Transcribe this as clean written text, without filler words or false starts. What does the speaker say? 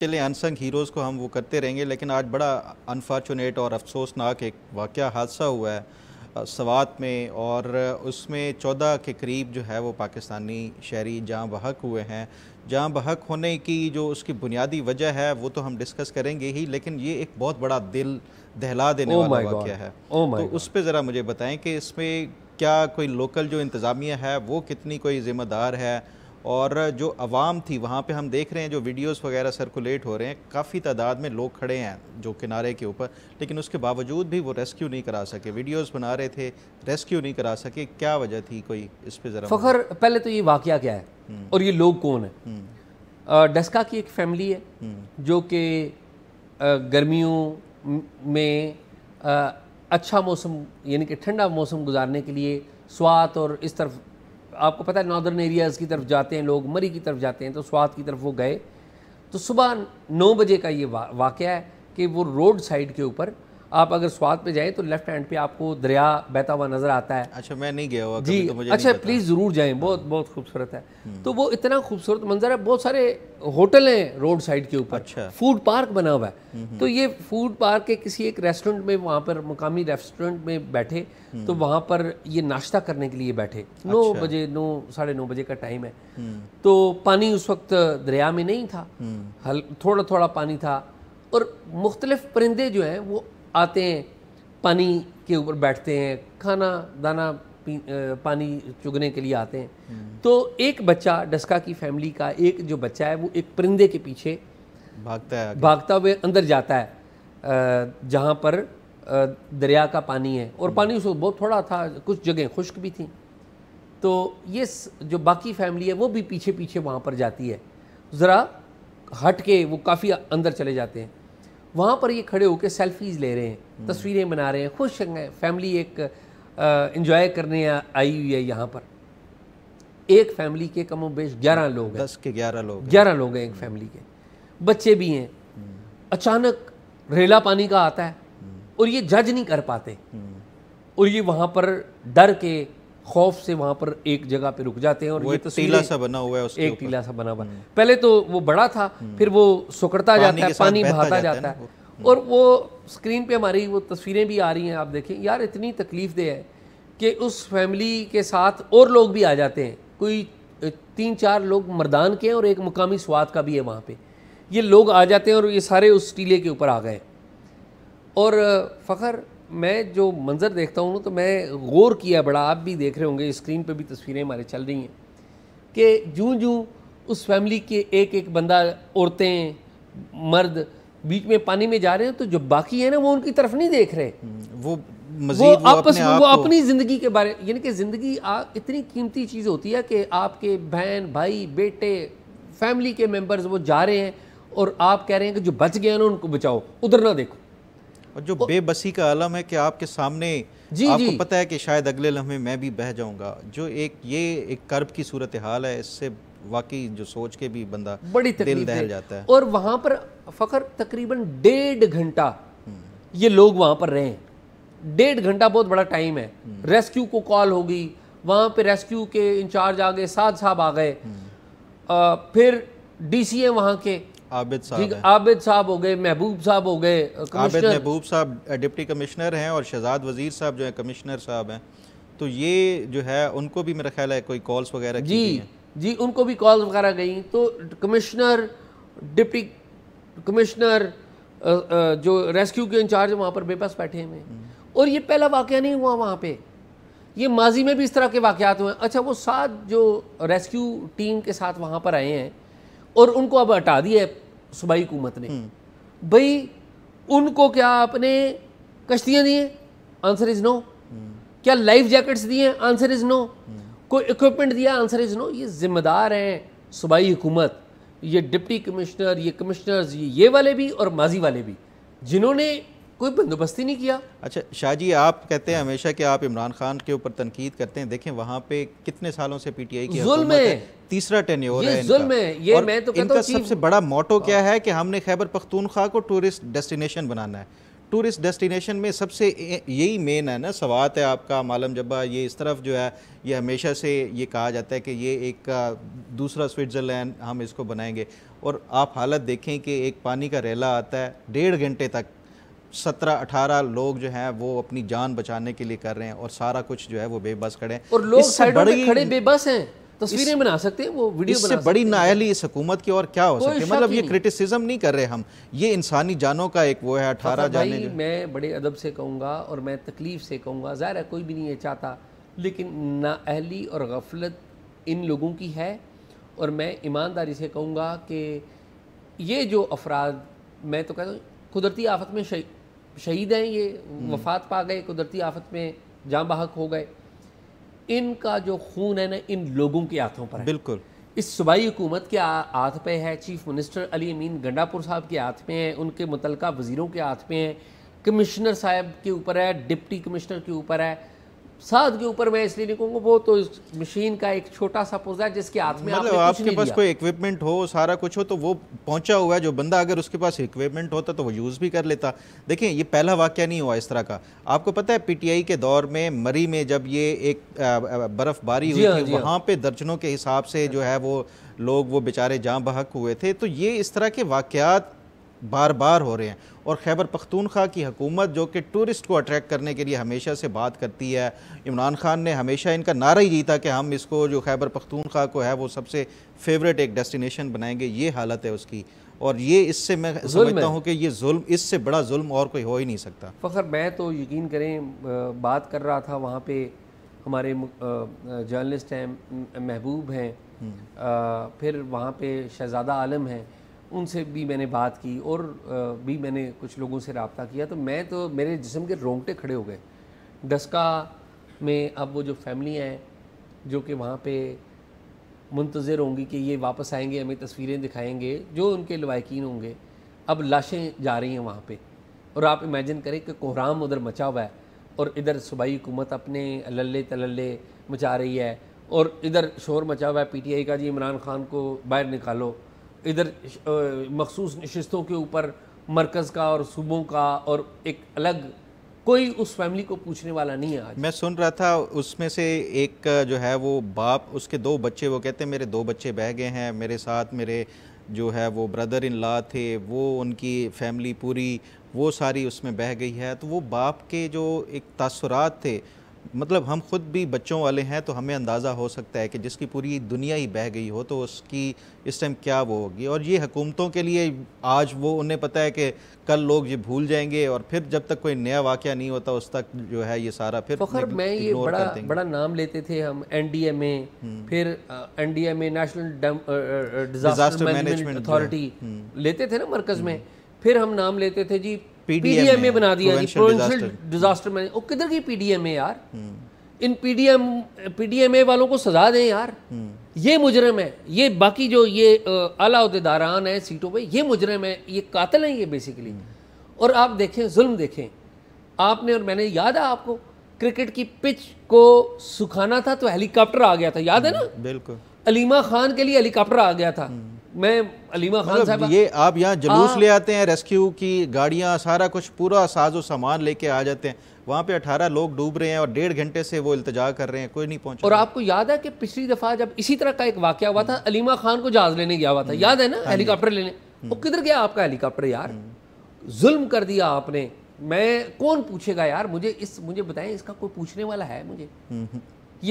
चलिए unsung heroes को हम वो करते रहेंगे, लेकिन आज बड़ा अनफॉर्चुनेट और अफसोसनाक एक वाक़या हादसा हुआ है सवात में, और उसमें 14 के करीब जो है वो पाकिस्तानी शहरी जाँ बहक हुए हैं। जाँ बहक होने की जो उसकी बुनियादी वजह है वो तो हम डिस्कस करेंगे ही, लेकिन ये एक बहुत बड़ा दिल दहला देने वाला वाक़या है। तो उस पे ज़रा मुझे बताएं कि इसमें क्या कोई लोकल जो इंतज़ामिया है वो कितनी कोई ज़िम्मेदार है, और जो आवाम थी वहाँ पे हम देख रहे हैं जो वीडियोस वगैरह सर्कुलेट हो रहे हैं, काफ़ी तादाद में लोग खड़े हैं जो किनारे के ऊपर, लेकिन उसके बावजूद भी वो रेस्क्यू नहीं करा सके। वीडियोस बना रहे थे, रेस्क्यू नहीं करा सके। क्या वजह थी, कोई इस पे ज़रा फ़खर, पहले तो ये वाक़या क्या है और ये लोग कौन है। डस्का की एक फैमिली है जो कि गर्मियों में अच्छा मौसम यानी कि ठंडा मौसम गुजारने के लिए स्वात और इस तरफ, आपको पता है नॉर्दर्न एरियाज़ की तरफ जाते हैं लोग, मरी की तरफ जाते हैं, तो स्वात की तरफ वो गए। तो सुबह 9 बजे का ये वाक़या है कि वो रोड साइड के ऊपर आप अगर स्वात पे जाएं तो लेफ्ट हैंड पे आपको दरिया बहता हुआ नज़र आता है। अच्छा, मैं नहीं गया हुआ जी, तो मुझे अच्छा नहीं पता। प्लीज़ ज़रूर जाएं, बहुत बहुत खूबसूरत है। तो वो इतना खूबसूरत मंजर है, बहुत सारे होटल हैं रोड साइड के ऊपर। अच्छा। फूड पार्क बना हुआ है। तो ये फूड पार्क के किसी एक रेस्टोरेंट में, वहाँ पर मुकामी रेस्टोरेंट में बैठे, तो वहाँ पर ये नाश्ता करने के लिए बैठे। 9 बजे, 9 साढ़े 9 बजे का टाइम है। तो पानी उस वक्त दरिया में नहीं था, थोड़ा थोड़ा पानी था, और मुख्तलिफ परिंदे जो हैं वो आते हैं, पानी के ऊपर बैठते हैं, खाना दाना पानी चुगने के लिए आते हैं। तो एक बच्चा, डस्का की फैमिली का एक जो बच्चा है, वो एक परिंदे के पीछे भागता हुए अंदर जाता है जहाँ पर दरिया का पानी है, और पानी उसको बहुत थोड़ा था, कुछ जगह खुश्क भी थी। तो ये जो बाकी फैमिली है वो भी पीछे पीछे वहाँ पर जाती है, ज़रा हट के वो काफ़ी अंदर चले जाते हैं। वहाँ पर ये खड़े होकर सेल्फीज़ ले रहे हैं, तस्वीरें बना रहे हैं, खुश हैं, फैमिली एक एंजॉय करने आई हुई है यहाँ पर। एक फैमिली के कम बेश 11 लोग हैं, 10 के 11 लोग 11 लोग हैं एक फैमिली के, बच्चे भी हैं। अचानक रेला पानी का आता है और ये जज नहीं कर पाते, और ये वहाँ पर डर के खौफ से वहाँ पर एक जगह पे रुक जाते हैं। और ये टीला सा बना हुआ है, उसके एक टीला सा बना हुआ, पहले तो वो बड़ा था, फिर वो सुकड़ता जाता है, पानी बहाता जाता है, और वो स्क्रीन पे हमारी वो तस्वीरें भी आ रही हैं, आप देखें यार, इतनी तकलीफ दे है कि उस फैमिली के साथ और लोग भी आ जाते हैं। कोई 3-4 लोग मर्दान के हैं और एक मुकामी स्वात का भी है वहाँ पे। ये लोग आ जाते हैं और ये सारे उस टीले के ऊपर आ गए। और फ़खर, मैं जो मंज़र देखता हूँ तो मैं गौर किया बड़ा, आप भी देख रहे होंगे, स्क्रीन पे भी तस्वीरें हमारे चल रही हैं, कि जूं जूं उस फैमिली के एक एक बंदा, औरतें, मर्द बीच में पानी में जा रहे हैं, तो जो बाकी है ना वो उनकी तरफ नहीं देख रहे, वो आपस में वो अपनी ज़िंदगी के बारे, यानी कि ज़िंदगी इतनी कीमती चीज़ होती है कि आपके बहन भाई बेटे फैमिली के मेम्बर्स वो जा रहे हैं और आप कह रहे हैं कि जो बच गए ना उनको बचाओ, उधर ना देखो। और जो बेबसी का आलम है कि आपके सामने आपको पता है कि शायद अगले लम्हे मैं भी बह जाऊंगा, जो एक कर्ब की सूरत हाल है, इससे वाकई जो सोच के भी बंदा बड़ी दिल दहल जाता है। और वहाँ पर फ़खर तकरीबन 1.5 घंटा ये लोग वहाँ पर रहे हैं। 1.5 घंटा बहुत बड़ा टाइम है। रेस्क्यू को कॉल होगी, वहाँ पे रेस्क्यू के इंचार्ज आ गए, साद साहब आ गए, फिर DCA वहाँ के आबिद साहब हो गए, महबूब साहब हो गए, आबिद महबूब साहब डिप्टी कमिश्नर हैं, और शहजाद वजीर साहब जो है कमिश्नर साहब हैं। तो ये जो है उनको भी मेरा ख्याल है कोई कॉल्स वगैरह की गई हैं। जी, उनको भी कॉल्स वगैरह गई। तो कमिश्नर, डिप्टी कमिश्नर, जो रेस्क्यू के इंचार्ज वहाँ पर बेबस बैठे हुए हैं। और ये पहला वाक़या नहीं हुआ वहाँ पे, ये माजी में भी इस तरह के वाक़यात हुए हैं। अच्छा, वो 7 जो रेस्क्यू टीम के साथ वहाँ पर आए हैं और उनको अब हटा दिया है सूबाई हुकूमत ने, भाई उनको क्या आपने कश्तियाँ दी हैं? Answer is no. क्या लाइफ जैकेट्स दिए हैं? Answer is no. कोई इक्विपमेंट दिया? Answer is no. ये जिम्मेदार हैं सूबाई हुकूमत, ये डिप्टी कमिश्नर, ये कमिश्नर्स, ये वाले भी और माजी वाले भी, जिन्होंने कोई बंदोबस्ती नहीं किया। अच्छा शाह जी, आप कहते हैं हमेशा कि आप इमरान खान के ऊपर तनकीद करते हैं, देखें वहाँ पे कितने सालों से PTI की जुल्म है, तीसरा टेन्योर है, जुल्म है ये। मैं तो कहता हूं इनका सबसे बड़ा मोटो क्या है कि हमने खैबर पख्तूनख्वा को टूरिस्ट डेस्टिनेशन बनाना है। टूरिस्ट डेस्टिनेशन में सबसे यही मेन है ना, सवात है आपका मालम जब्बा, ये इस तरफ जो है ये हमेशा से ये कहा जाता है कि ये एक दूसरा स्विट्ज़रलैंड हम इसको बनाएंगे। और आप हालत देखें कि एक पानी का रेला आता है, 1.5 घंटे तक 17-18 लोग जो हैं वो अपनी जान बचाने के लिए कर रहे हैं और सारा कुछ जो है वो बेबस खड़े हैं और लोग साइडों पे खड़े बेबस हैं, तस्वीरें बना सकते हैं, वो वीडियो बना सकते हैं। इससे बड़ी नाअहली इस हुकूमत की और क्या हो सकती है? मतलब ये क्रिटिसिज्म नहीं कर रहे हम, ये इंसानी जानों का एक वो है 18 जाने। मैं बड़े अदब से कहूँगा और मैं तकलीफ से कहूँगा, ज़ाहिर है कोई भी नहीं ये चाहता, लेकिन नाअहली और गफलत इन लोगों की है। और मैं ईमानदारी से कहूँगा कि ये जो अफराद, मैं तो कहता हूँ कुदरती आफत में शहीद हैं, ये वफात पा गए, कुदरती आफत में जाँ बहक हो गए, इनका जो खून है ना इन लोगों के हाथों पर है। बिल्कुल इस सूबाई हुकूमत के हाथ पे है, चीफ मिनिस्टर अली अमीन गंडापुर साहब के हाथ में है, उनके मुतलका वज़ीरों के हाथ में है, कमिश्नर साहब के ऊपर है, डिप्टी कमिश्नर के ऊपर है, साथ के ऊपर मैं इसलिए नहीं कहूँगा, वो तो इस मशीन का एक छोटा सा पुर्जा है जिसके हाथ में मतलब आपके पास कोई इक्विपमेंट हो, सारा कुछ हो, तो वो पहुंचा हुआ है। जो बंदा अगर उसके पास इक्विपमेंट होता तो वो यूज़ भी कर लेता। देखें ये पहला वाक़या नहीं हुआ इस तरह का। आपको पता है पीटीआई के दौर में मरी में जब ये एक बर्फ़बारी हुई थी, वहाँ पे दर्जनों के हिसाब से जो है वो लोग वो बेचारे जाँ बहक हुए थे। तो ये इस तरह के वाक़यात बार बार हो रहे हैं। और खैबर पख्तूनख्वा की हुकूमत जो कि टूरिस्ट को अट्रैक्ट करने के लिए हमेशा से बात करती है, इमरान खान ने हमेशा इनका नारा ही जीता कि हम इसको जो खैबर पख्तूनख्वा को है वो सबसे फेवरेट एक डेस्टिनेशन बनाएंगे। ये हालत है उसकी, और ये इससे मैं समझता हूँ कि ये जुल्म, इससे बड़ा जुल्म और कोई हो ही नहीं सकता। फ़खर मैं तो यकीन करें बात कर रहा था, वहाँ पे हमारे जर्नलिस्ट हैं, महबूब हैं, फिर वहाँ पे शहज़ादा आलम हैं, उनसे भी मैंने बात की और भी मैंने कुछ लोगों से रब्ता किया। तो मैं तो मेरे जिस्म के रोंगटे खड़े हो गए। डस्का में अब वो जो फैमिली हैं जो कि वहाँ पे मुंतज़िर होंगी कि ये वापस आएंगे, हमें तस्वीरें दिखाएंगे, जो उनके लवाकिन होंगे, अब लाशें जा रही हैं वहाँ पे। और आप इमेजिन करें कि कोहराम उधर मचा हुआ है और इधर सूबाई हुकूमत अपने लल्ले तलल्ले मचा रही है, और इधर शोर मचा हुआ है पीटीआई का, जी इमरान खान को बाहर निकालो। इधर मखसूस नशिस्तों के ऊपर मरकज़ का और सूबों का, और एक अलग कोई उस फैमिली को पूछने वाला नहीं है। आज मैं सुन रहा था उसमें से एक जो है वो बाप, उसके 2 बच्चे, वो कहते हैं मेरे 2 बच्चे बह गए हैं, मेरे साथ मेरे जो है वो ब्रदर इन लॉ थे, वो उनकी फैमिली पूरी वो सारी उसमें बह गई है। तो वो बाप के जो एक तासुरात थे, मतलब हम खुद भी बच्चों वाले हैं तो हमें अंदाज़ा हो सकता है कि जिसकी पूरी दुनिया ही बह गई हो तो उसकी इस टाइम क्या वो होगी। और ये हुकूमतों के लिए आज वो उन्हें पता है कि कल लोग ये भूल जाएंगे और फिर जब तक कोई नया वाक़या नहीं होता उस तक जो है ये सारा फिर मैं ये बड़ा नाम लेते थे हम, NDMA, फिर NDMA national disaster management authority लेते थे ना मरकज़ में, फिर हम नाम लेते थे जी PDMA बना दिया जी, प्रोविंशियल डिजास्टर मैनेजमेंट। ओ किधर की PDMA यार? इन PDMA वालों को सजा दें यार, ये मुजरिम है, ये बाकी जो ये आला ओहदेदारान है सीटों पे, ये मुजरिम है, ये कातिल हैं ये बेसिकली। और आप देखें जुल्म देखें आपने, और मैंने याद है आपको क्रिकेट की पिच को सुखाना था तो हेलीकॉप्टर आ गया था, याद है ना? बिल्कुल, अलीमा खान के लिए हेलीकॉप्टर आ गया था। मैं अलीमा खान साहब, ये आप यहाँ जुलूस ले आते हैं, रेस्क्यू की गाड़ियाँ, सारा कुछ पूरा साजो सामान लेके आ जाते हैं, वहाँ पे 18 लोग डूब रहे हैं और 1.5 घंटे से वो इल्तिजा कर रहे हैं, कोई नहीं पहुंचा। और आपको याद है कि पिछली दफ़ा जब इसी तरह का एक वाक़या हुआ था, अलीमा खान को जहाज़ लेने गया हुआ था, याद है ना? हेलीकॉप्टर लेने, वो किधर गया आपका हेलीकॉप्टर यार? जुल्म कर दिया आपने। मैं कौन पूछेगा यार, मुझे बताएं, इसका कोई पूछने वाला है मुझे?